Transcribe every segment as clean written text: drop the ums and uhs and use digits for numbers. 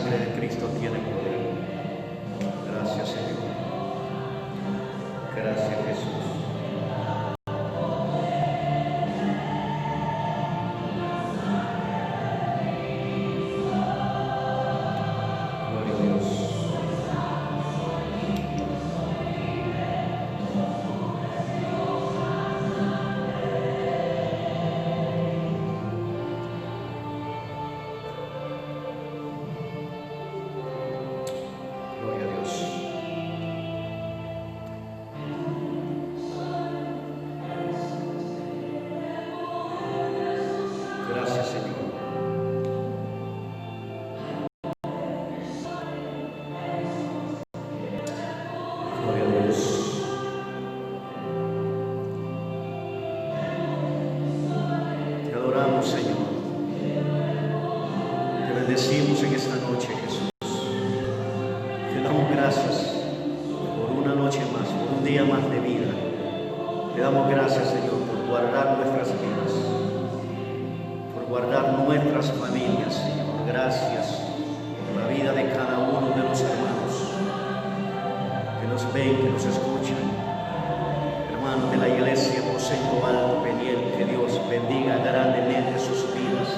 sangre de Cristo tiene poder. Gracias, Señor. Gracias, Jesús. Gloria a Dios. Gloria a Dios. Gracias, Señor. Gloria a Dios. Te adoramos, Señor. Te bendecimos en esta noche, Jesús. Te damos gracias por una noche más, por un día más de vida. Te damos gracias, Señor, por guardar nuestras vidas, por guardar nuestras familias, Señor. Gracias por la vida de cada uno de los hermanos que nos ven, que nos escuchan. Hermanos de la iglesia Aposento Alto Peniel, que Dios bendiga grandemente sus vidas.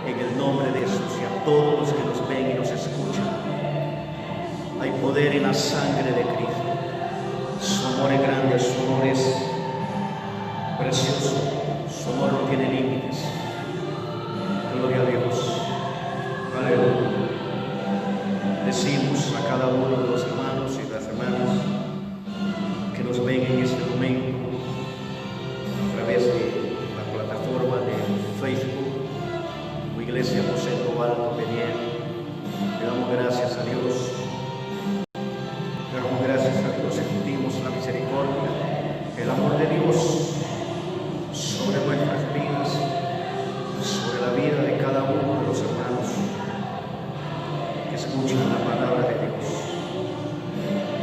En el nombre de Jesús, y a todos los que nos ven y nos escuchan. Hay poder en la sangre de Cristo. Su amor es grande, su amor es precioso, su amor no tiene límites. Gloria a Dios. Aleluya. Decimos a cada uno de los hermanos y las hermanas que nos ven en este momento a través de la plataforma de Facebook, Iglesia Aposento Alto Peniel. Le damos gracias a Dios. Le damos gracias a Dios. Sentimos la misericordia, el amor de Dios sobre nuestras vidas, sobre la vida de cada uno de los hermanos que escuchan la palabra de Dios.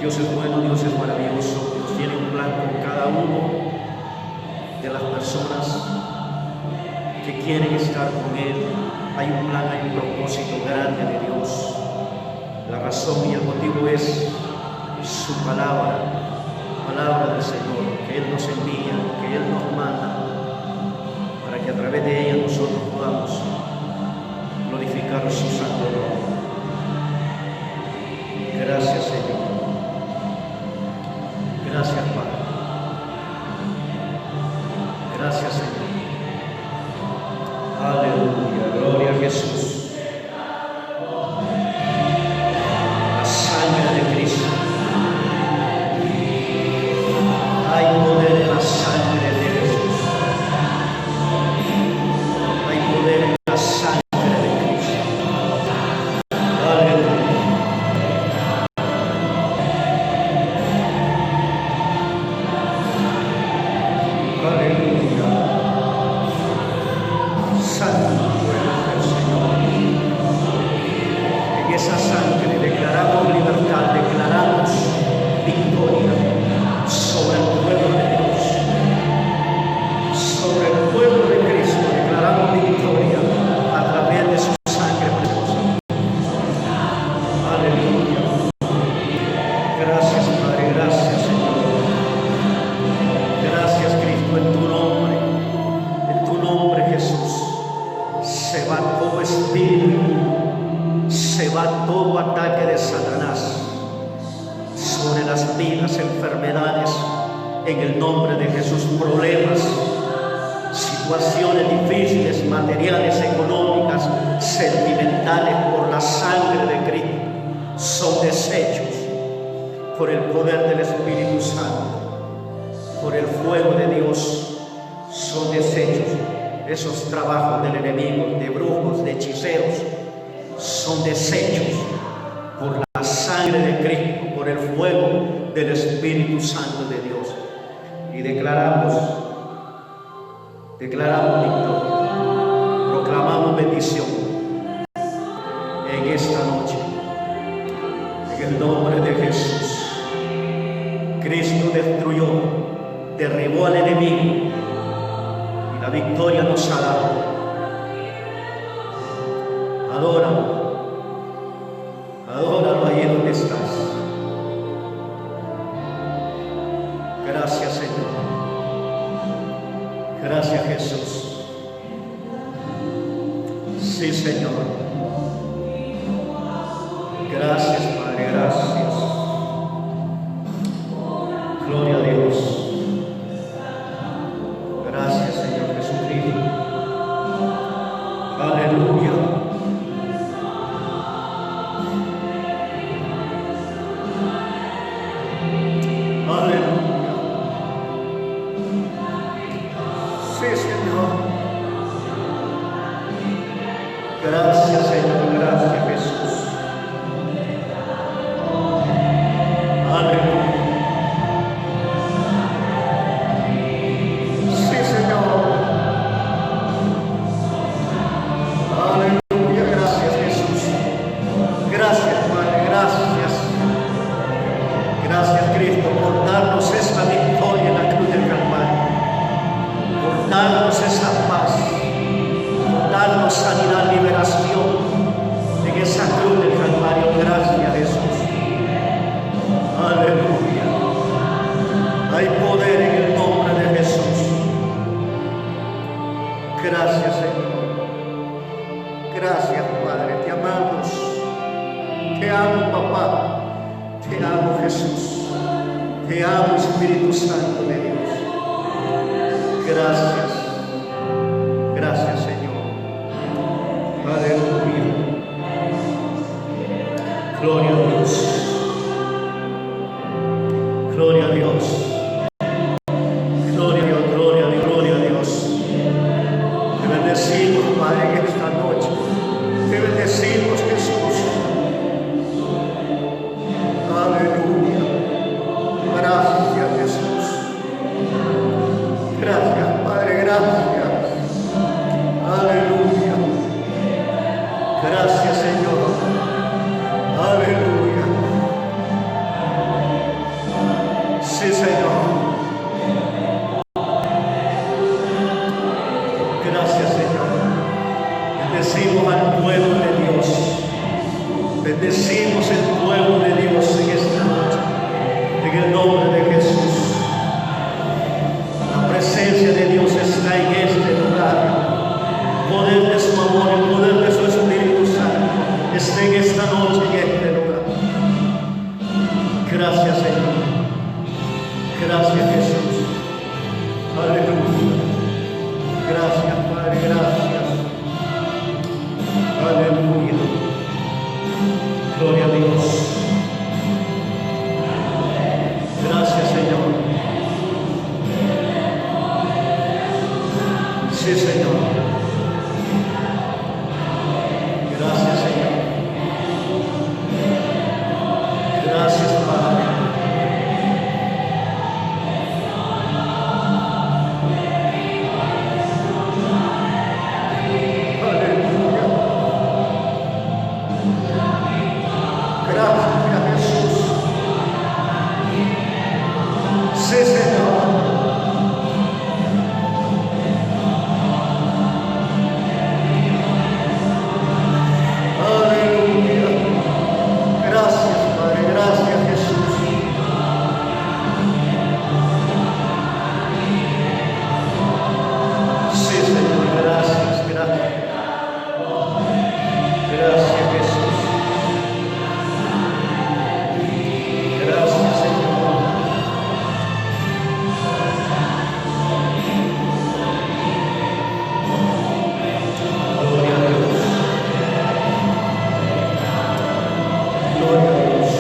Dios es bueno, Dios es maravilloso. Dios tiene un plan con cada uno de las personas que quieren estar con Él. Hay un plan, hay un propósito grande de Dios. La razón y el motivo es su palabra, palabra del Señor, que Él nos envía, que Él nos manda, para que a través de ella nosotros podamos glorificar su santo nombre. Gracias, Señor. Gracias, Padre. Gracias, Señor. Aleluya, gloria a Jesús. La sangre de Cristo. Hay poder en la sangre de Jesús. Hay poder en la sangre de Cristo. Aleluya. Aleluya. Santo es el Señor. En esa sangre declaramos libertad, declaramos victoria sobre el pueblo de Dios, sobre el pueblo de Cristo. Declaramos victoria a través de su sangre preciosa. Aleluya. Gracias, Padre, gracias, Señor. Gracias, Cristo, en tu nombre, Jesús. Se va todo espíritu, se va todo ataque de Satanás sobre las vidas, enfermedades, en el nombre de Jesús. Problemas, situaciones difíciles, materiales, económicas, sentimentales, por la sangre de Cristo, son deshechos por el poder del Espíritu Santo, por el fuego de Dios, son deshechos. Esos trabajos del enemigo, de brujos, de hechiceros, son deshechos por la sangre de Cristo, por el fuego del Espíritu Santo de Dios. Y declaramos victoria, proclamamos bendición en esta noche, en el nombre de Jesús. Cristo destruyó, derribó al enemigo, y la victoria nos ha dado. Adóralo, donde estás. Gracias, Señor. Gracias, Jesús. Sí, Señor. Gracias, Padre, gracias. Gloria a Dios. Gracias, Señor Jesucristo. Aleluya. Aleluya. Sí, Señor. Gracias, Señor. Gracias, Jesús. Aleluya. Sí, Señor. Aleluya. Gracias, Jesús. Gracias, Padre. Gracias. Gracias, Cristo, por darnos esta victoria en la cruz del Calvario. Por darnos esa paz. Por darnos sanidad, liberación en esa cruz del Calvario. Gracias, Jesús. Aleluya. Hay poder en el nombre de Jesús. Gracias, Señor. Gracias, Padre. Te amamos. Te amo, papá. Te amo, Jesús. Te amo, Espíritu Santo de Dios. Gracias. Gracias, Señor. Aleluya. Gloria a Dios. Gloria a Dios. Gloria a Dios, gloria a Dios, gloria a Dios. Te bendecimos, Padre, en esta noche. Te bendecimos, Jesús. Aleluya. Gracias, Jesús. Gracias, Padre, gracias. Aleluya. Gracias, Señor. Aleluya. Sí, Señor. Gracias, Señor. Bendecimos al pueblo de Dios. Bendecimos el pueblo de Dios en esta noche. En el nombre de Jesús. La presencia de Dios está en este lugar. El poder de su amor, el poder de su Espíritu Santo está en esta noche en este lugar. Gracias, Señor. Gracias, Jesús. Aleluya. Gracias, Padre, gracias. Aleluya. Gloria a Dios. Gracias, Señor. Sí, Señor. Gracias, Señor. Gracias, Padre. Aleluya. Gracias, Jesús. Sí, Señor. Aleluya. Gracias, Padre. Gracias, Jesús. Sí, Señor. Gracias, gracias. Gracias, Jesús. Gracias, Señor. Gloria a Dios. Gloria a Dios.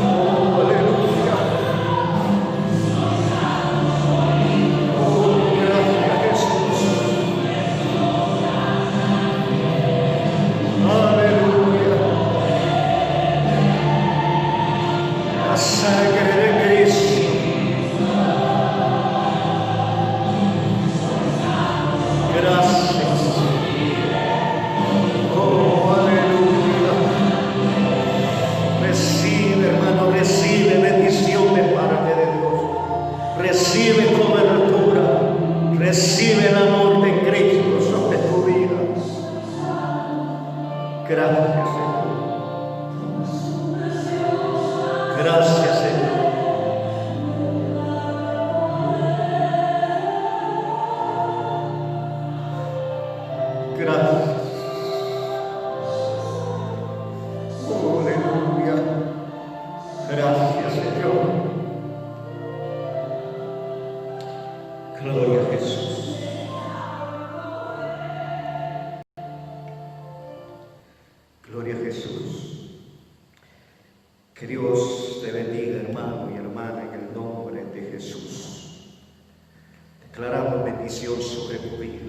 Oh, aleluya. Oh, gracias, Jesús. Aleluya. La sangre de Cristo. Gracias. Oh, aleluya. Recibe, hermano, recibe bendición de parte de Dios. Recibe cobertura. Recibe el amor de Cristo sobre tu vida. Gracias, Señor. Gracias, Señor. Gracias. Oh, aleluya. Gracias, Señor. Gloria a Jesús. Gloria a Jesús. Que Dios te bendiga, hermano y hermana, en el nombre de Jesús. Declaramos bendición sobre tu vida.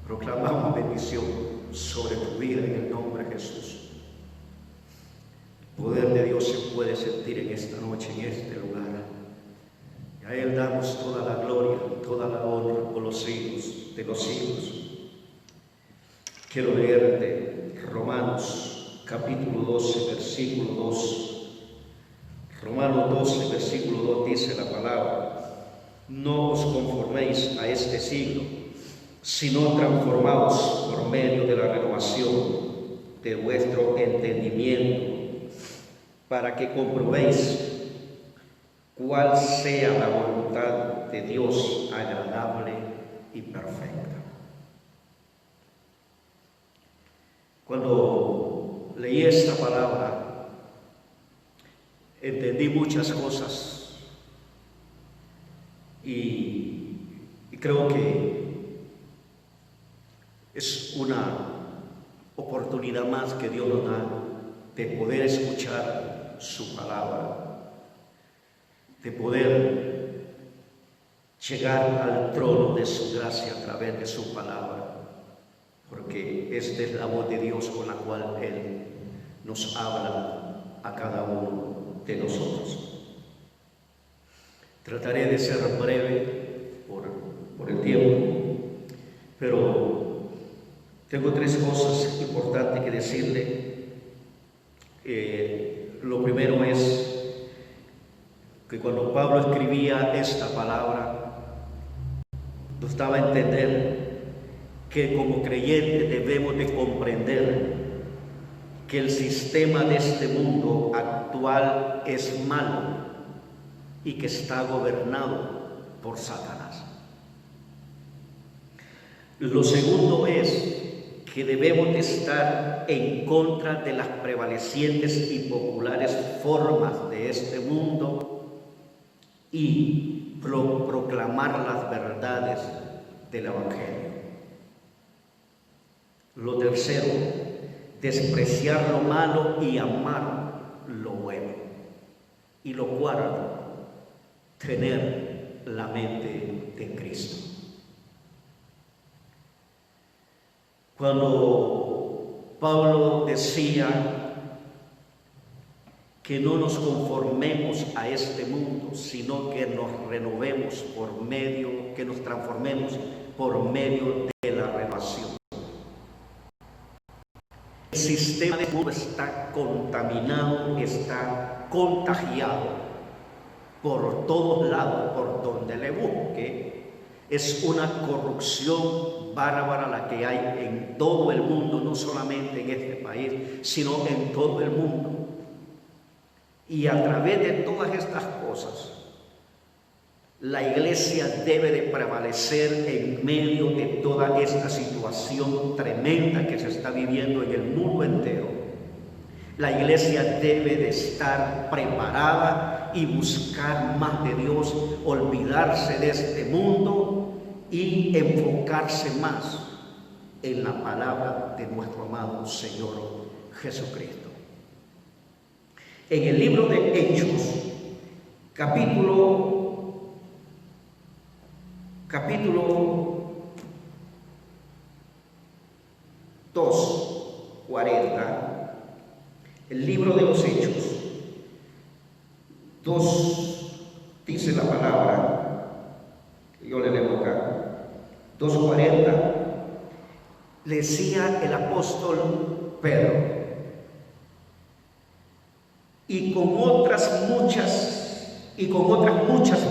Proclamamos bendición sobre tu vida en el nombre de Jesús. El poder de Dios se puede sentir en esta noche, en este lugar. Y a Él damos toda la gloria y toda la honra por los siglos de los siglos. Quiero leerte Romanos capítulo 12, versículo 2. Romanos 12, versículo 2 dice la palabra: no os conforméis a este siglo, sino transformaos por medio de la renovación de vuestro entendimiento, para que comprobéis cuál sea la voluntad de Dios agradable y perfecta. Cuando leí esta palabra, entendí muchas cosas y creo que es una oportunidad más que Dios nos da de poder escuchar su palabra, de poder llegar al trono de su gracia a través de su palabra, porque esta es la voz de Dios con la cual Él nos habla a cada uno de nosotros. Trataré de ser breve por el tiempo, pero tengo tres cosas importantes que decirle. Lo primero es que cuando Pablo escribía esta palabra, nos daba a entender que como creyentes debemos de comprender que el sistema de este mundo actual es malo y que está gobernado por Satanás. Lo segundo es que debemos de estar en contra de las prevalecientes y populares formas de este mundo y proclamar las verdades del Evangelio. Lo tercero, despreciar lo malo y amar lo bueno. Y lo cuarto, tener la mente de Cristo. Cuando Pablo decía que no nos conformemos a este mundo, sino que nos renovemos que nos transformemos por medio de la renovación. El sistema del mundo está contaminado, está contagiado por todos lados, por donde le busque. Es una corrupción bárbara la que hay en todo el mundo, no solamente en este país, sino en todo el mundo. Y a través de todas estas cosas, la iglesia debe de prevalecer en medio de toda esta situación tremenda que se está viviendo en el mundo entero. La iglesia debe de estar preparada y buscar más de Dios, olvidarse de este mundo y enfocarse más en la palabra de nuestro amado Señor Jesucristo. En el libro de Hechos, capítulo 2:40, el libro de los Hechos 2, dice la palabra, yo le leo acá, 2:40, le decía el apóstol Pedro, y con otras muchas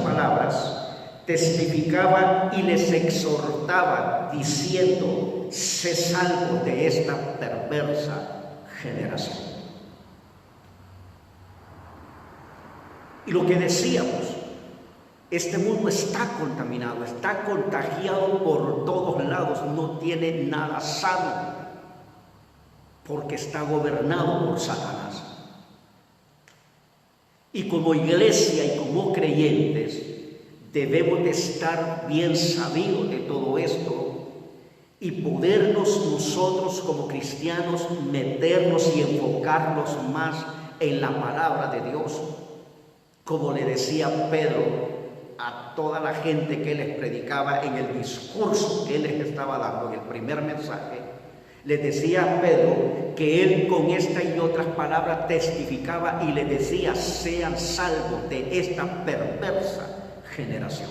palabras testificaba y les exhortaba diciendo: sé salvos de esta perversa generación. Y lo que decíamos, este mundo está contaminado, está contagiado por todos lados, no tiene nada sano, porque está gobernado por Satanás. Y como iglesia y como creyentes debemos de estar bien sabidos de todo esto y podernos nosotros como cristianos meternos y enfocarnos más en la palabra de Dios. Como le decía Pedro a toda la gente que les predicaba en el discurso que él les estaba dando en el primer mensaje, les decía a Pedro que él con esta y otras palabras testificaba y le decía: sean salvos de esta perversa generación.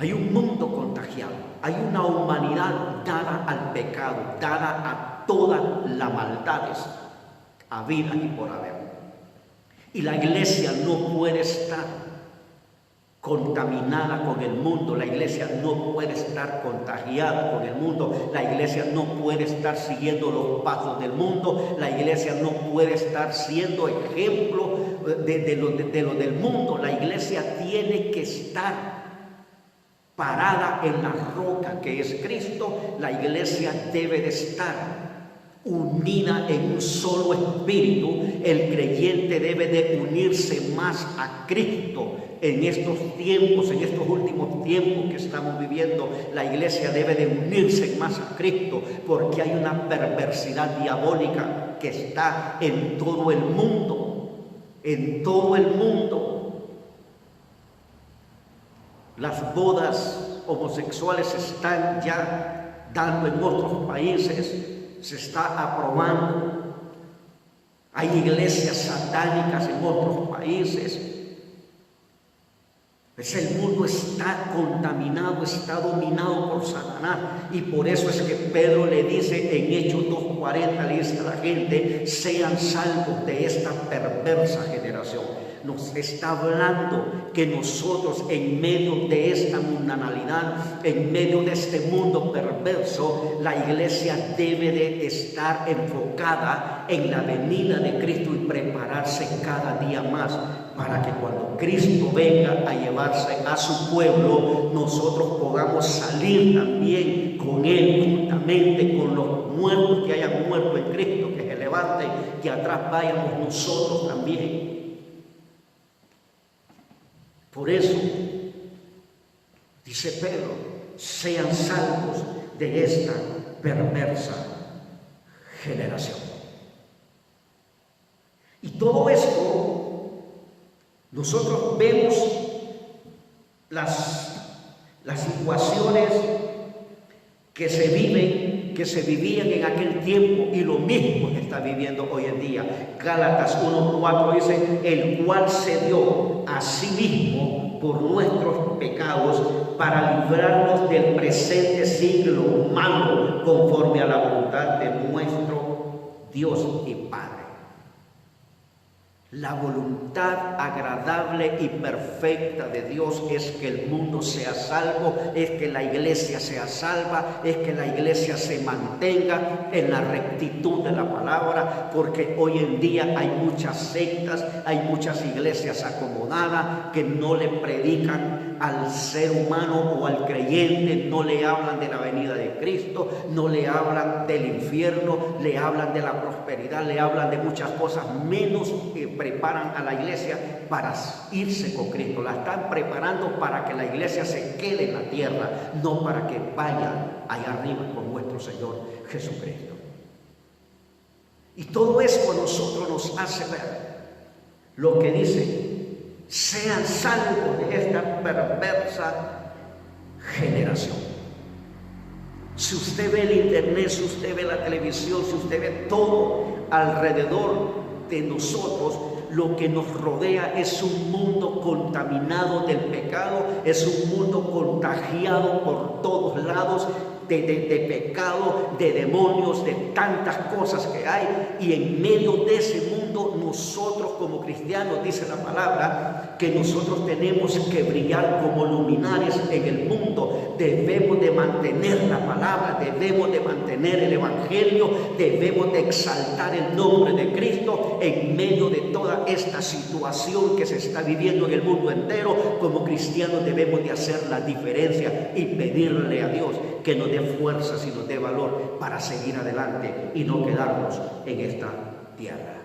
Hay un mundo contagiado, hay una humanidad dada al pecado, dada a todas las maldades habidas y por haber. Y la iglesia no puede estar contaminada con el mundo, la iglesia no puede estar contagiada con el mundo, la iglesia no puede estar siguiendo los pasos del mundo, la iglesia no puede estar siendo ejemplo de lo del mundo. La iglesia tiene que estar parada en la roca que es Cristo. La iglesia debe de estar unida en un solo espíritu. El creyente debe de unirse más a Cristo en estos tiempos, en estos últimos tiempos que estamos viviendo. La iglesia debe de unirse más a Cristo, porque hay una perversidad diabólica que está en todo el mundo, en todo el mundo. Las bodas homosexuales se están ya dando en otros países, se está aprobando. Hay iglesias satánicas en otros países. Pues el mundo está contaminado, está dominado por Satanás, y por eso es que Pedro le dice en Hechos 2:40, le dice a la gente: sean salvos de esta perversa generación. Nos está hablando que nosotros, en medio de esta mundanalidad, en medio de este mundo perverso, la iglesia debe de estar enfocada en la venida de Cristo y prepararse cada día más, para que cuando Cristo venga a llevarse a su pueblo, nosotros podamos salir también con Él, juntamente con los muertos que hayan muerto en Cristo, que se levanten, que atrás vayamos nosotros también. Por eso, dice Pedro: sean salvos de esta perversa generación. Y todo esto, nosotros vemos las situaciones que se viven, que se vivían en aquel tiempo, y lo mismo que está viviendo hoy en día. Gálatas 1:4 dice: el cual se dio a sí mismo por nuestros pecados, para librarnos del presente siglo malo, conforme a la voluntad de nuestro Dios y Padre. La voluntad agradable y perfecta de Dios es que el mundo sea salvo, es que la iglesia sea salva, es que la iglesia se mantenga en la rectitud de la palabra, porque hoy en día hay muchas sectas, hay muchas iglesias acomodadas que no le predican al ser humano o al creyente, no le hablan de la venida de Cristo, no le hablan del infierno, le hablan de la prosperidad, le hablan de muchas cosas, menos preparan a la iglesia para irse con Cristo. La están preparando para que la iglesia se quede en la tierra, no para que vaya allá arriba con nuestro Señor Jesucristo. Y todo esto a nosotros nos hace ver lo que dice: sean salvos de esta perversa generación. Si usted ve el internet, si usted ve la televisión, si usted ve todo alrededor de nosotros, lo que nos rodea es un mundo contaminado del pecado, es un mundo contagiado por todos lados de pecado, de demonios, de tantas cosas que hay. Y en medio de ese mundo mundo, nosotros como cristianos, dice la palabra, que nosotros tenemos que brillar como luminares en el mundo. Debemos de mantener la palabra, debemos de mantener el evangelio, debemos de exaltar el nombre de Cristo en medio de toda esta situación que se está viviendo en el mundo entero. Como cristianos debemos de hacer la diferencia y pedirle a Dios que nos dé fuerzas y nos dé valor para seguir adelante y no quedarnos en esta tierra.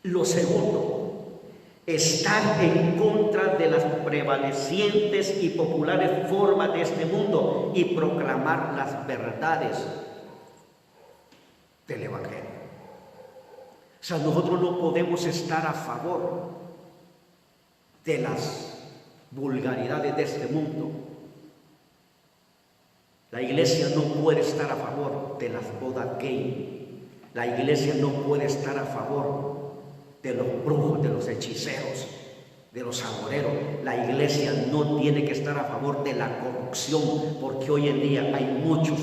Lo segundo, estar en contra de las prevalecientes y populares formas de este mundo y proclamar las verdades del evangelio. O sea, nosotros no podemos estar a favor de las vulgaridades de este mundo. La iglesia no puede estar a favor de las bodas gay. La iglesia no puede estar a favor de los brujos, de los hechiceros, de los agoreros. La iglesia no tiene que estar a favor de la corrupción, porque hoy en día hay muchos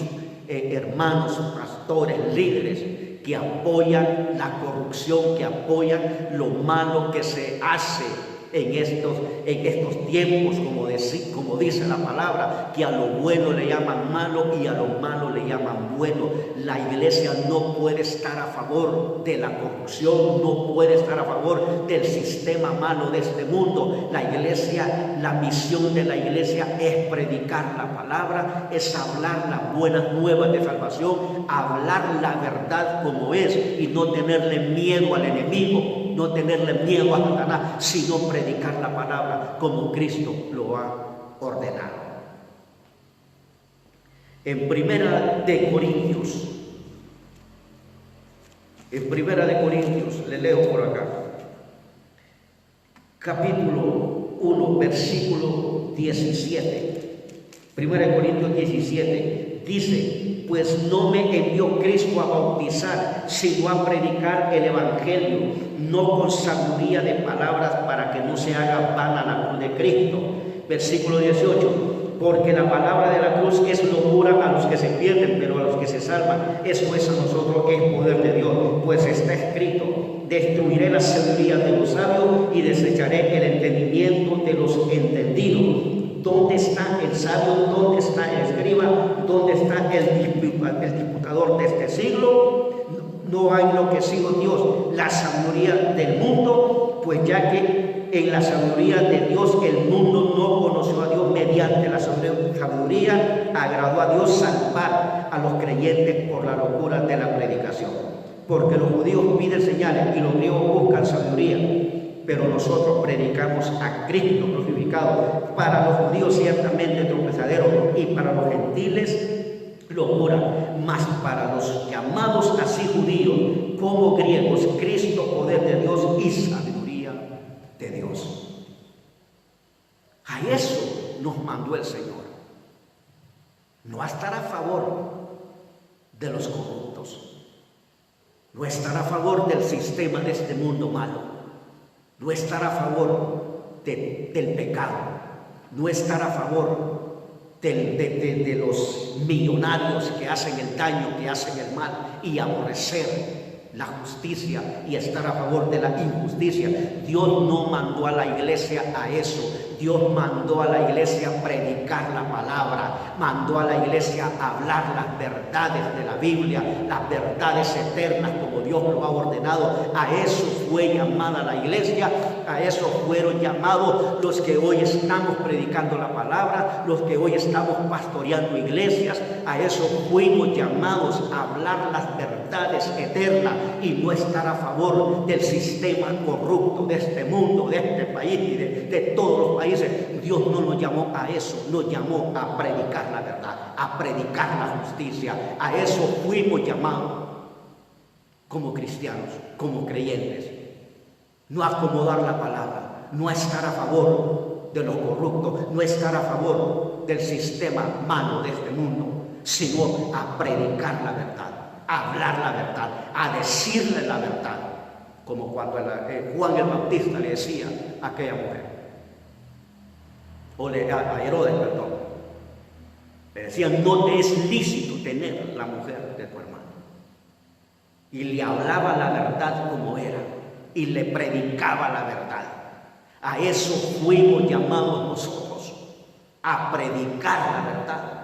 hermanos, pastores, líderes que apoyan la corrupción, que apoyan lo malo que se hace en estos tiempos, como dice la palabra, que a lo bueno le llaman malo y a lo malo le llaman bueno. La iglesia no puede estar a favor de la corrupción, no puede estar a favor del sistema malo de este mundo. La misión de la iglesia es predicar la palabra, es hablar las buenas nuevas de salvación, hablar la verdad como es y no tenerle miedo al enemigo, no tenerle miedo a Satanás, sino predicar la palabra como Cristo lo ha ordenado. En Primera de Corintios, le leo por acá, capítulo 1, versículo 17. Primera de Corintios 17, dice: pues no me envió Cristo a bautizar, sino a predicar el evangelio, no con sabiduría de palabras, para que no se haga vana la cruz de Cristo. Versículo 18, porque la palabra de la cruz es locura a los que se pierden, pero a los que se salvan, eso es a nosotros, es poder de Dios. Pues está escrito: destruiré la sabiduría de los sabios y desecharé el entendimiento de los entendidos. ¿Dónde está el sabio? ¿Dónde está el escriba? ¿Dónde está el disputador de este siglo? No ha enloquecido Dios la sabiduría del mundo, pues ya que en la sabiduría de Dios el mundo no conoció a Dios. Mediante la sabiduría agradó a Dios salvar a los creyentes por la locura de la predicación. Porque los judíos piden señales y los griegos buscan sabiduría, pero nosotros predicamos a Cristo crucificado, para los judíos ciertamente tropezadero y para los gentiles locura, mas para los llamados así judíos como griegos, Cristo poder de Dios y sabiduría de Dios. A eso nos mandó el Señor, no a estar a favor de los corruptos, no estar a favor del sistema de este mundo malo, no estar a favor del pecado, no estar a favor de los millonarios que hacen el daño, que hacen el mal, y aborrecer la justicia y estar a favor de la injusticia. Dios no mandó a la iglesia a eso. Dios mandó a la iglesia a predicar la palabra, mandó a la iglesia a hablar las verdades de la Biblia, las verdades eternas como Dios lo ha ordenado. A eso fue llamada la iglesia, a eso fueron llamados los que hoy estamos predicando la palabra, los que hoy estamos pastoreando iglesias. A eso fuimos llamados, a hablar las verdades eternas y no estar a favor del sistema corrupto de este mundo, de este país y de todos los países. Dios no nos llamó a eso, nos llamó a predicar la verdad, a predicar la justicia. A eso fuimos llamados como cristianos, como creyentes. No a acomodar la palabra, no a estar a favor de los corruptos, no a estar a favor del sistema malo de este mundo, sino a predicar la verdad, a hablar la verdad, a decirle la verdad, como cuando Juan el Bautista le decía a aquella mujer, a Herodes, perdón, le decían: no te es lícito tener la mujer de tu hermano. y le hablaba la verdad como era y le predicaba la verdad. A eso fuimos llamados nosotros, a predicar la verdad.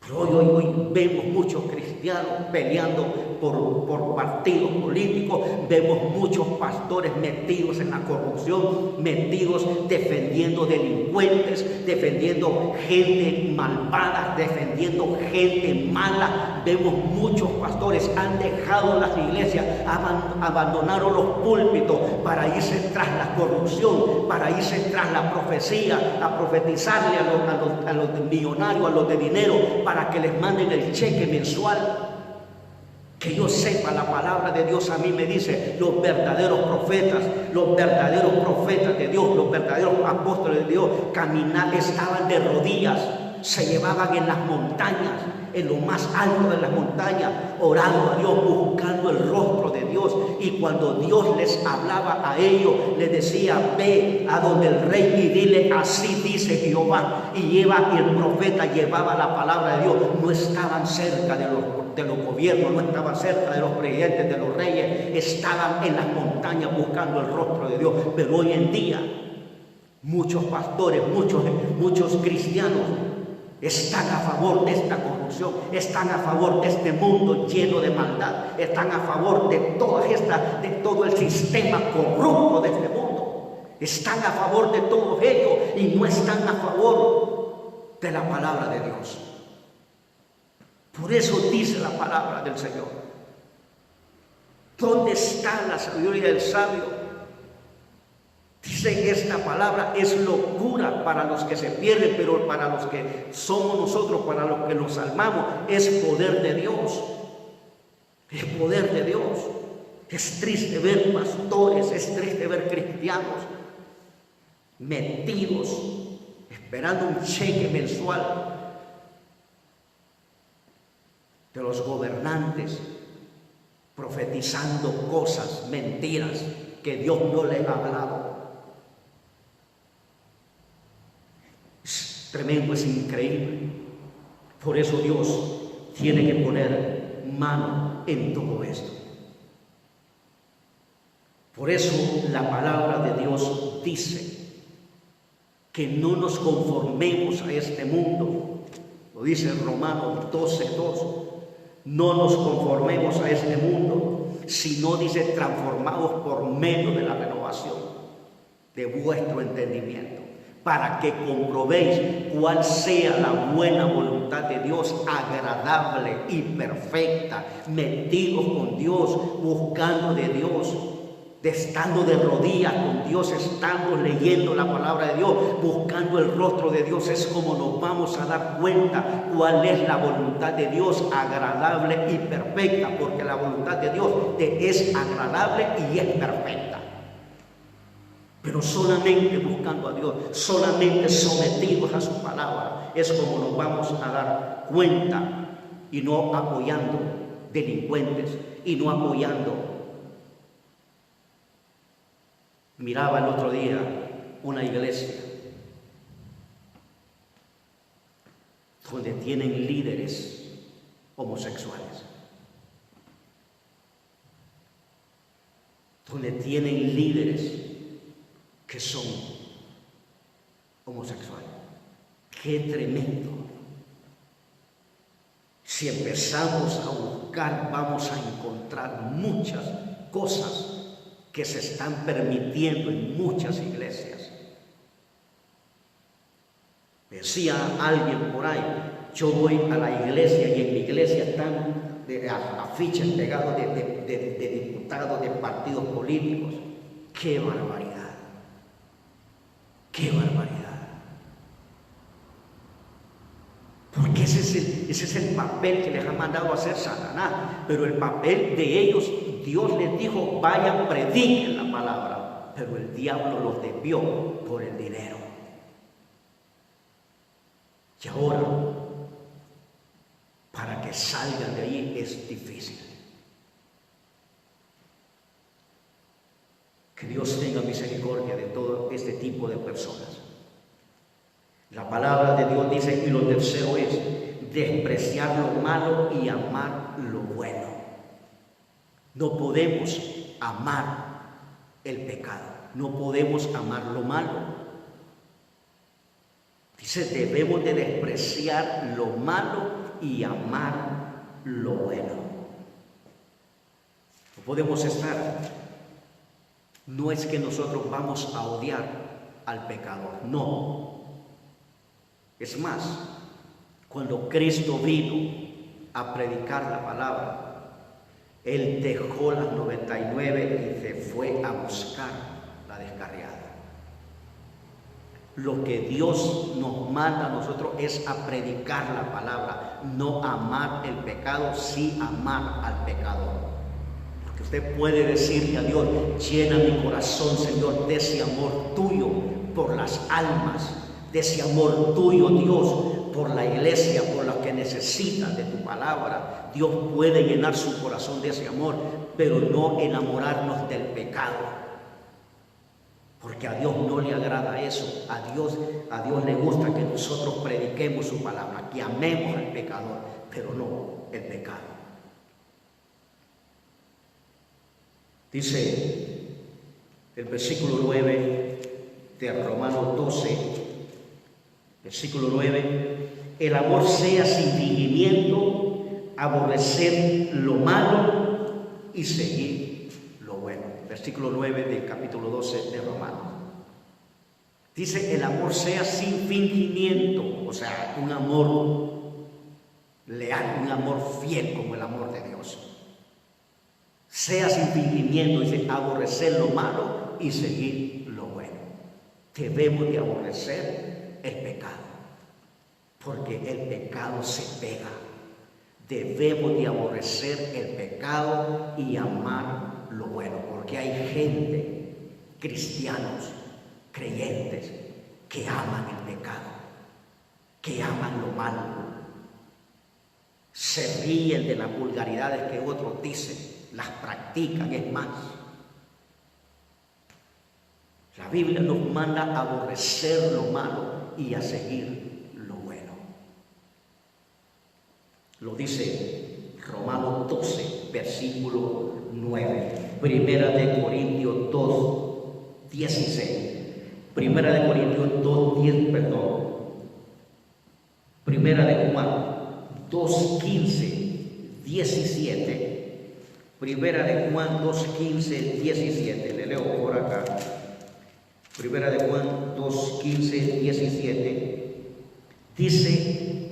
Pero hoy vemos muchos cristianos peleando por partidos políticos, vemos muchos pastores metidos en la corrupción, metidos defendiendo delincuentes, defendiendo gente malvada, defendiendo gente mala. Vemos muchos pastores han dejado las iglesias, abandonaron los púlpitos para irse tras la corrupción, para irse tras la profecía, a profetizarle a los millonarios, a los de dinero, para que les manden el cheque mensual. Que yo sepa, la palabra de Dios a mí me dice, los verdaderos profetas de Dios, los verdaderos apóstoles de Dios, estaban de rodillas, se llevaban en las montañas, en lo más alto de las montañas, orando a Dios, buscando el rostro de Dios. Y cuando Dios les hablaba a ellos, les decía: ve a donde el rey y dile, así dice Jehová. Y el profeta llevaba la palabra de Dios. No estaban cerca de los gobiernos, no estaban cerca de los presidentes, de los reyes, estaban en las montañas buscando el rostro de Dios. Pero hoy en día muchos pastores, muchos cristianos están a favor de esta corrupción, están a favor de este mundo lleno de maldad, están a favor de todo el sistema corrupto de este mundo, están a favor de todo ello y no están a favor de la palabra de Dios. Por eso dice la palabra del Señor: ¿dónde está la sabiduría del sabio? Dice que esta palabra es locura para los que se pierden, pero para los que somos nosotros, para los que nos salvamos, es poder de Dios. Es poder de Dios. Es triste ver pastores, es triste ver cristianos metidos, esperando un cheque mensual de los gobernantes, profetizando cosas, mentiras que Dios no les ha hablado. Es tremendo, es increíble. Por eso Dios tiene que poner mano en todo esto. Por eso la palabra de Dios dice que no nos conformemos a este mundo. Lo dice Romanos 12:2. No nos conformemos a este mundo, sino, dice, transformados por medio de la renovación de vuestro entendimiento, para que comprobéis cuál sea la buena voluntad de Dios, agradable y perfecta. Metidos con Dios, buscando de Dios, estando de rodillas con Dios, estando leyendo la palabra de Dios, buscando el rostro de Dios, es como nos vamos a dar cuenta cuál es la voluntad de Dios, agradable y perfecta, porque la voluntad de Dios es agradable y es perfecta. Pero solamente buscando a Dios, solamente sometidos a su palabra, es como nos vamos a dar cuenta, y no apoyando delincuentes, y no apoyando. Miraba el otro día una iglesia donde tienen líderes homosexuales, donde tienen líderes que son homosexuales. ¡Qué tremendo! Si empezamos a buscar, vamos a encontrar muchas cosas que se están permitiendo en muchas iglesias. Decía alguien por ahí: yo voy a la iglesia y en mi iglesia están afiches pegados de diputados de partidos políticos. ¡Qué barbaridad! ¡Qué barbaridad! Porque ese es el papel que les ha mandado a hacer Satanás. Pero el papel de ellos, Dios les dijo: vayan, prediquen la palabra. Pero el diablo los desvió por el dinero. Y ahora, para que salgan de ahí es difícil. Que Dios tenga misericordia de todo este tipo de personas. La palabra de Dios dice, y lo tercero es despreciar lo malo y amar lo bueno. No podemos amar el pecado, no podemos amar lo malo. Dice, debemos de despreciar lo malo y amar lo bueno. No podemos estar. No es que nosotros vamos a odiar al pecador, no. Es más, cuando Cristo vino a predicar la palabra, Él dejó las 99 y se fue a buscar la descarriada. Lo que Dios nos manda a nosotros es a predicar la palabra, no amar el pecado, sí amar al pecador. Porque usted puede decirle a Dios, llena mi corazón, Señor, de ese amor tuyo por las almas, de ese amor tuyo, Dios, por la iglesia, por los que necesitan de tu palabra. Dios puede llenar su corazón de ese amor, pero no enamorarnos del pecado. Porque a Dios no le agrada eso. A Dios le gusta que nosotros prediquemos su palabra, que amemos al pecador, pero no el pecado. Dice el versículo 9 de Romanos 12, versículo 9, el amor sea sin fingimiento, aborrecer lo malo y seguir lo bueno. Versículo 9 del capítulo 12 de Romanos. Dice, el amor sea sin fingimiento, o sea, un amor leal, un amor fiel como el amor de Dios. Sea sin fingimiento, dice, aborrecer lo malo y seguir lo bueno. Debemos de aborrecer el pecado, porque el pecado se pega. Debemos de aborrecer el pecado y amar lo bueno, porque hay gente, cristianos, creyentes, que aman el pecado, que aman lo malo, se ríen de las vulgaridades que otros dicen, las practican. Es más, la Biblia nos manda a aborrecer lo malo y a seguir lo bueno. Lo dice Romanos 12, versículo 9. Primera de Corintios 2, 16. Primera de Corintios 2, 10, perdón. Primera de Juan 2, 15, 17. Primera de Juan 2, 15, 17. Le leo por acá. Primera de Juan 2, 15, 17. Dice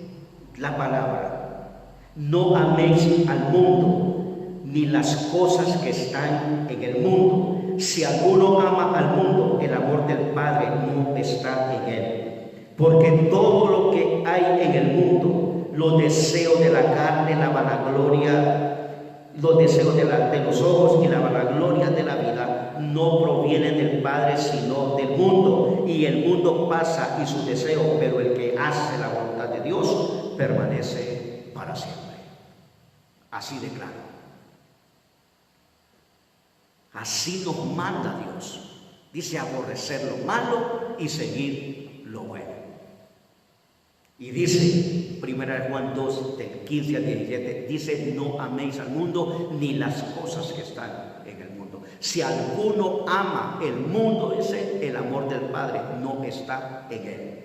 la palabra: no améis al mundo, ni las cosas que están en el mundo. Si alguno ama al mundo, el amor del Padre no está en él. Porque todo lo que hay en el mundo, los deseos de la carne, la vanagloria, los deseos de los ojos y la vanagloria de la vida, no provienen del Padre, sino del mundo. Y el mundo pasa y sus deseos, pero el que hace la voluntad de Dios permanece para siempre. Así de claro. Así nos manda Dios. Dice aborrecer lo malo y seguir lo bueno. Y dice, 1 Juan 2, del 15 al 17, dice, no améis al mundo ni las cosas que están en el mundo. Si alguno ama el mundo, dice, el amor del Padre no está en él.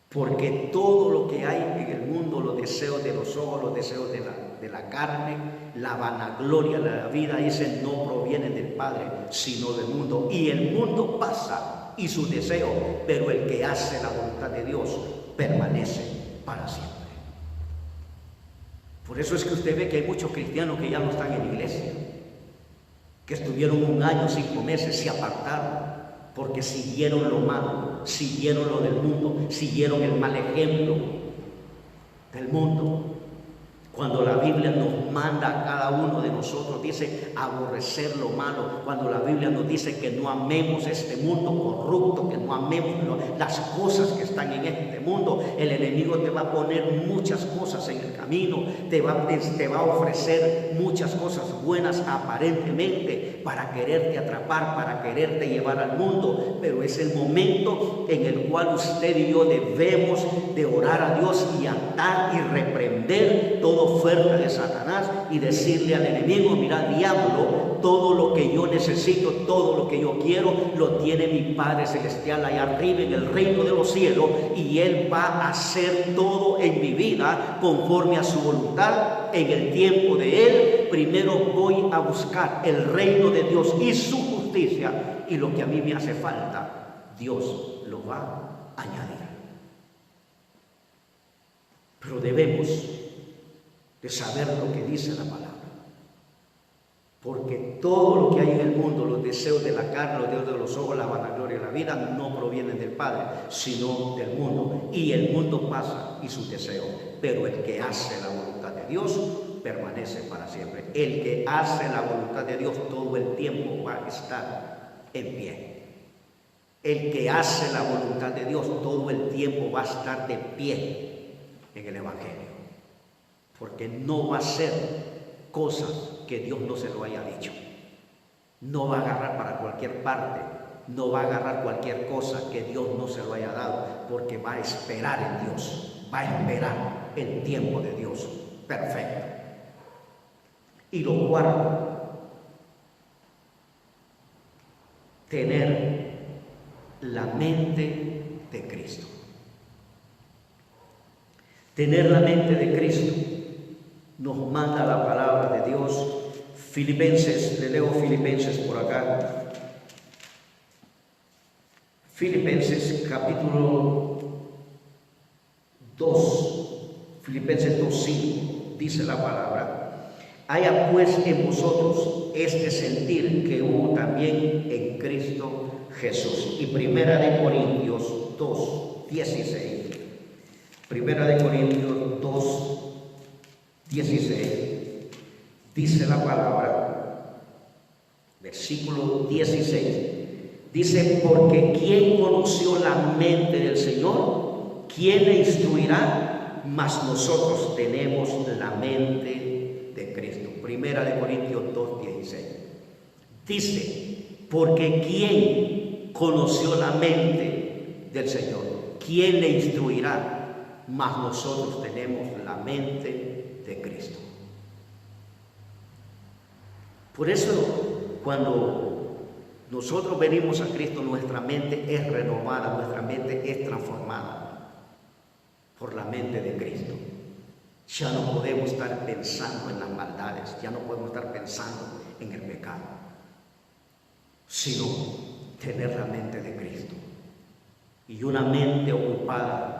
Porque todo lo que hay en el mundo, los deseos de los ojos, los deseos de la carne, la vanagloria de la vida, dice, no provienen del Padre, sino del mundo. Y el mundo pasa y sus deseos, pero el que hace la voluntad de Dios permanece para siempre. Por eso es que usted ve que hay muchos cristianos que ya no están en la iglesia, que estuvieron 1 año, 5 meses, se apartaron, porque siguieron lo malo, siguieron lo del mundo, siguieron el mal ejemplo del mundo. Cuando la Biblia nos manda a cada uno de nosotros, dice aborrecer lo malo. Cuando la Biblia nos dice que no amemos este mundo corrupto, que no amemos las cosas que están en este mundo, el enemigo te va a poner muchas cosas en el camino, te va a ofrecer muchas cosas buenas aparentemente para quererte atrapar, para quererte llevar al mundo. Pero es el momento en el cual usted y yo debemos de orar a Dios y atar y reprender todo oferta de Satanás y decirle al enemigo: mira, diablo, todo lo que yo necesito, todo lo que yo quiero, lo tiene mi Padre Celestial allá arriba en el reino de los cielos, y Él va a hacer todo en mi vida conforme a su voluntad en el tiempo de Él. Primero voy a buscar el reino de Dios y su justicia, y lo que a mí me hace falta, Dios lo va a añadir. Pero debemos de saber lo que dice la palabra, porque todo lo que hay en el mundo, los deseos de la carne, los deseos de los ojos, la vanagloria de la vida, no provienen del Padre, sino del mundo. Y el mundo pasa y sus deseos, pero el que hace la voluntad de Dios permanece para siempre. El que hace la voluntad de Dios todo el tiempo va a estar en pie. El que hace la voluntad de Dios todo el tiempo va a estar de pie en el Evangelio, porque no va a hacer cosas que Dios no se lo haya dicho. No va a agarrar para cualquier parte, no va a agarrar cualquier cosa que Dios no se lo haya dado, porque va a esperar en Dios, va a esperar el tiempo de Dios perfecto. Y lo cuarto, tener la mente de Cristo. Tener la mente de Cristo nos manda la palabra de Dios. Filipenses, le leo Filipenses por acá. Filipenses capítulo 2, Filipenses 2:5, dice la palabra: haya pues en vosotros este sentir que hubo también en Cristo Jesús. Y Primera de Corintios 2:16. Primera de Corintios 2:16, dice la palabra, versículo 16, dice: porque ¿quién conoció la mente del Señor? ¿Quién le instruirá? Mas nosotros tenemos la mente de Cristo. Primera de Corintios 2:16, dice: porque ¿quién conoció la mente del Señor? ¿Quién le instruirá? Mas nosotros tenemos la mente de Cristo. Por eso, cuando nosotros venimos a Cristo, nuestra mente es renovada, nuestra mente es transformada por la mente de Cristo. Ya no podemos estar pensando en las maldades, ya no podemos estar pensando en el pecado, sino tener la mente de Cristo. Y una mente ocupada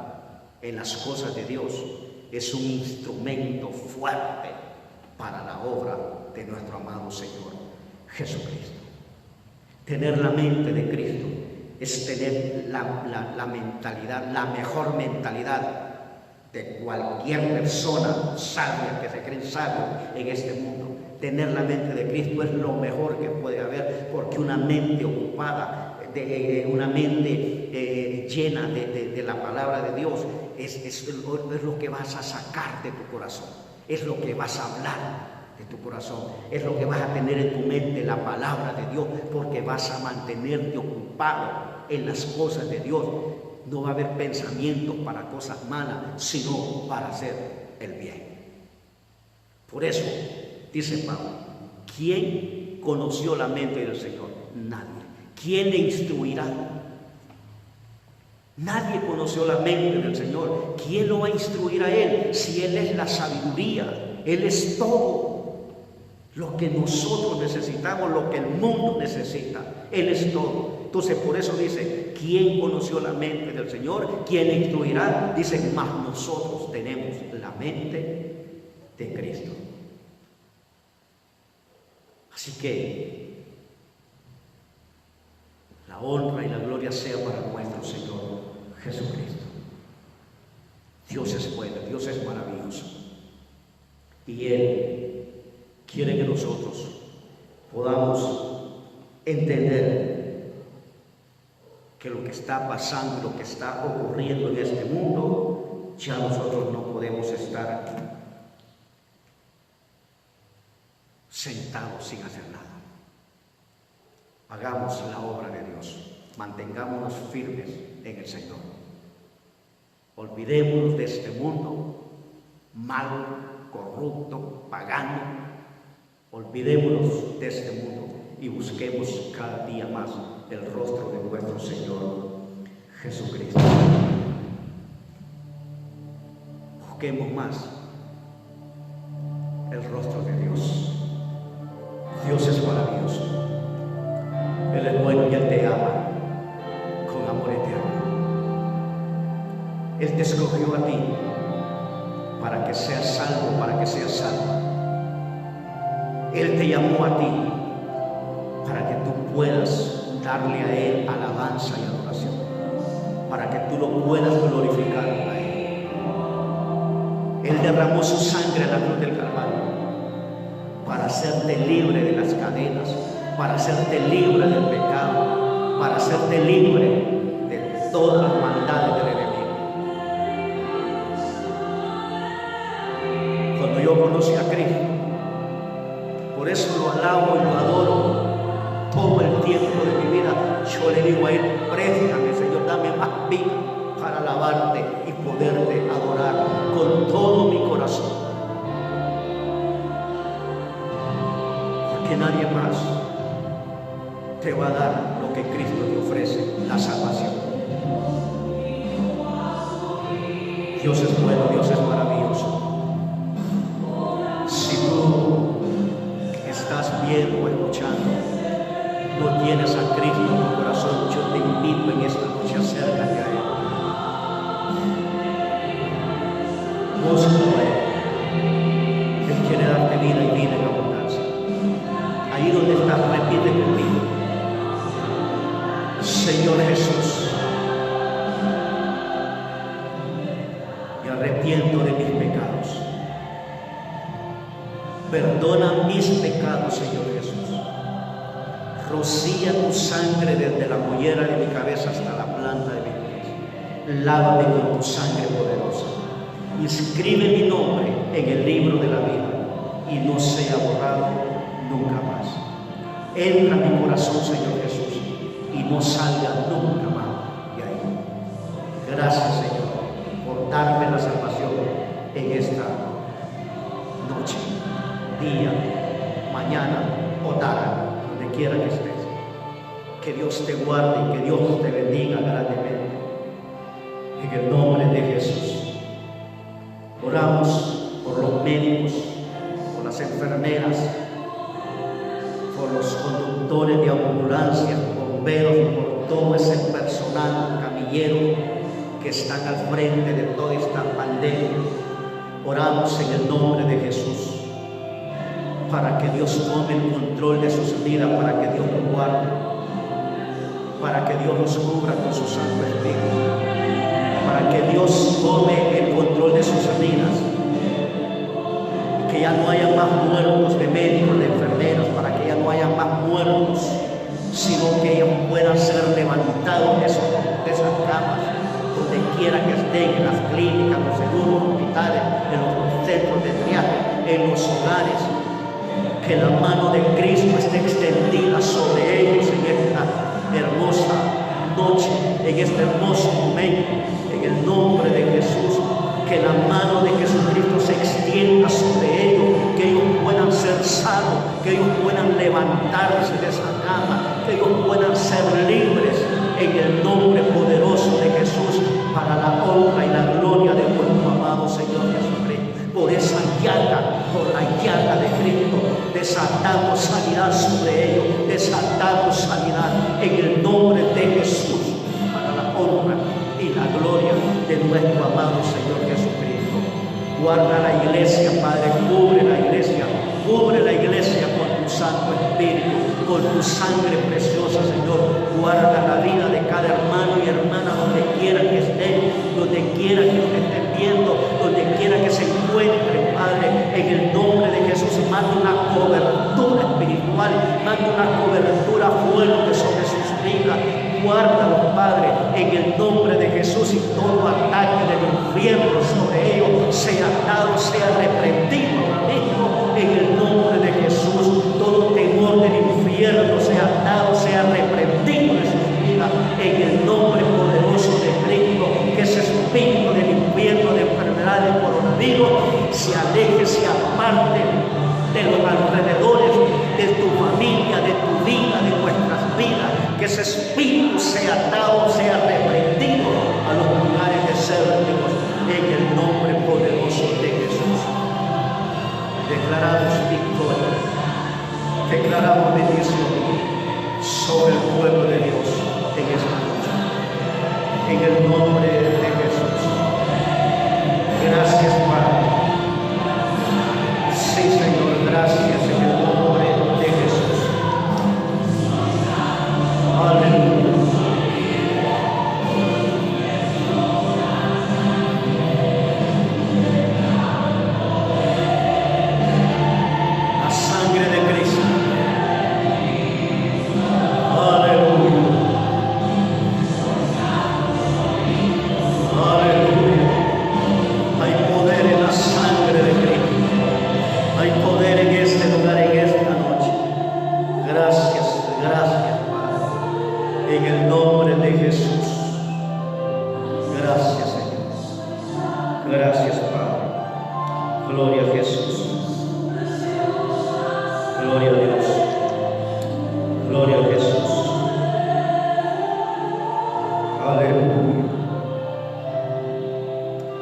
en las cosas de Dios es un instrumento fuerte para la obra de nuestro amado Señor Jesucristo. Tener la mente de Cristo es tener la mentalidad, la mejor mentalidad de cualquier persona sabia, que se cree sabio en este mundo. Tener la mente de Cristo es lo mejor que puede haber, porque una mente ocupada, una mente llena de la palabra de Dios es lo que vas a sacar de tu corazón, es lo que vas a hablar de tu corazón, es lo que vas a tener en tu mente, la palabra de Dios, porque vas a mantenerte ocupado en las cosas de Dios. No va a haber pensamientos para cosas malas, sino para hacer el bien. Por eso dice Pablo: ¿quién conoció la mente del Señor? Nadie. ¿Quién le instruirá? Nadie conoció la mente del Señor. ¿Quién lo va a instruir a Él? Si Él es la sabiduría, Él es todo lo que nosotros necesitamos, lo que el mundo necesita. Él es todo. Entonces, por eso dice: ¿quién conoció la mente del Señor? ¿Quién le instruirá? Dice: mas nosotros tenemos la mente de Cristo. Así que la honra y la gloria sea para nuestro Señor Jesucristo. Dios es bueno, Dios es maravilloso, y Él quiere que nosotros podamos entender que lo que está pasando, lo que está ocurriendo en este mundo, ya nosotros no podemos estar sentados sin hacer nada. Hagamos la obra de Dios, mantengámonos firmes en el Señor. Olvidémonos de este mundo malo, corrupto, pagano. Olvidémonos de este mundo y busquemos cada día más el rostro de nuestro Señor Jesucristo. Busquemos más el rostro de Dios. Dios es maravilloso. Él es bueno y Él te ama con amor eterno. Él te escogió a ti para que seas salvo, para que seas salvo. Él te llamó a ti para que tú puedas darle a Él alabanza y adoración, para que tú lo puedas glorificar a Él. Él derramó su sangre en la cruz del Calvario para hacerte libre de las cadenas, para hacerte libre del pecado, para hacerte libre de todas las maldades del enemigo. Cuando yo conocí a Cristo, por eso lo alabo y lo adoro todo el tiempo de mi vida. Yo le digo a Él: préstame, Señor, dame más vida para alabarte y poderte adorar con todo mi corazón. Porque nadie más te va a dar lo que Cristo te ofrece, la salvación. Dios es bueno, Dios es maravilloso. Si tú estás viendo o escuchando, no tienes a Cristo en tu corazón, yo te invito en esta noche, acércate a Él. Búscalo a Él. Él quiere darte vida y vida en abundancia. Ahí donde estás, repite conmigo: Señor Jesús, me arrepiento de mis pecados. Perdona mis pecados, Señor Jesús. Rocía tu sangre desde la mollera de mi cabeza hasta la planta de mis pies. Lávame con tu sangre poderosa. Inscribe mi nombre en el libro de la vida y no sea borrado nunca más. Entra en mi corazón, Señor Jesús, y no salga nunca más de ahí. Gracias, Señor, por darme la salvación en esta noche, día, mañana o tarde, donde quiera que estés. Que Dios te guarde y que Dios te bendiga grandemente. En el nombre de Jesús. Oramos por los médicos, por las enfermeras, por los conductores de ambulancias, bomberos, por todo ese personal camillero que están al frente de toda esta pandemia. Oramos en el nombre de Jesús para que Dios tome el control de sus vidas, para que Dios los guarde, para que Dios los cubra con su Santo Espíritu, para que Dios tome el control de sus vidas, que ya no haya más muertos de médicos, de enfermeros, para que ya no haya más muertos, sino que ellos puedan ser levantados de esas camas, donde quiera que estén, en las clínicas, en los seguros, hospitales, en los centros de triaje, en los hogares. Que la mano de Cristo esté extendida sobre ellos en esta hermosa noche, en este hermoso momento, en el nombre de Jesús. Que la mano de Jesucristo se extienda sobre ellos, que ellos puedan ser sanos, que ellos puedan levantarse de esa cama, que ellos puedan ser libres en el nombre poderoso de Jesús, para la honra y la gloria de nuestro amado Señor Jesucristo. Por esa llaga, por la llaga de Cristo, desatamos sanidad sobre ellos, desatamos sanidad en el nombre de Jesús, para la honra y la gloria de nuestro amado Señor Jesucristo. Guarda la iglesia, Padre, cubre la iglesia con tu Santo Espíritu, con tu sangre preciosa, Señor. Guarda la vida de cada hermano y hermana donde quiera que estén, donde quiera que nos estén viendo, donde quiera que se encuentren, Padre, en el nombre de Jesús. Manda una cobertura espiritual, manda una cobertura fuerte sobre sus vidas. Guárdalos, Padre, en el nombre de Jesús, y todo ataque del infierno sobre ellos sea atado, sea reprendido, hijo, en el nombre de Jesús. Todo temor del infierno sea atado, sea reprendido de sus vidas, en el nombre poderoso de Cristo. Que ese espíritu del infierno, de enfermedad, de coronavirus, se aleje, se aparte de los alrededores de tu familia, de tu vida, de nuestras vidas. Que ese espíritu sea atado, sea reprendido a los lugares desérticos en el nombre poderoso de Jesús. Declaramos victoria, declaramos bendición sobre el pueblo de Dios en esta noche, en el nombre de Jesús. Gracias, Padre. Sí, Señor, gracias en el nombre de Jesús. Aleluya. La sangre de Cristo. Aleluya. Aleluya. Hay poder en la sangre de Cristo. Hay poder en este lugar, en esta noche. Gracias, gracias, Padre. En el nombre de Jesús. Gracias, Señor. Gracias, Padre. Gloria a Jesús. Gloria a Dios. Gloria a Jesús. Aleluya.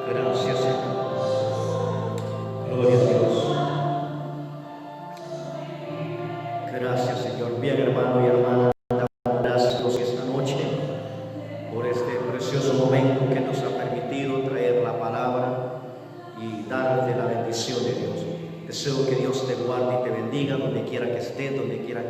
Gracias, Señor. Gloria a Dios. Gracias, Señor. Bien, hermano y hermana, damos gracias esta noche por este precioso momento que nos ha permitido traer la palabra y darte la bendición de Dios. Deseo que Dios te guarde y te bendiga donde quiera que estés, donde quiera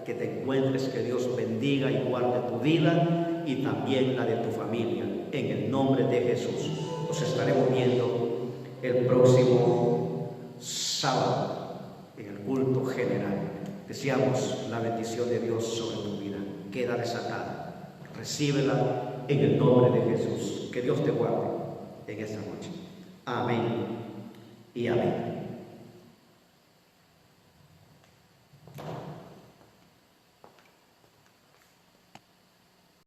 que te encuentres, que Dios bendiga y guarde tu vida y también la de tu familia. En el nombre de Jesús. Nos estaremos viendo el próximo sábado en el culto general. Deseamos la bendición de Dios sobre tu vida. Queda desatada. Recíbela en el nombre de Jesús. Que Dios te guarde en esta noche. Amén y amén.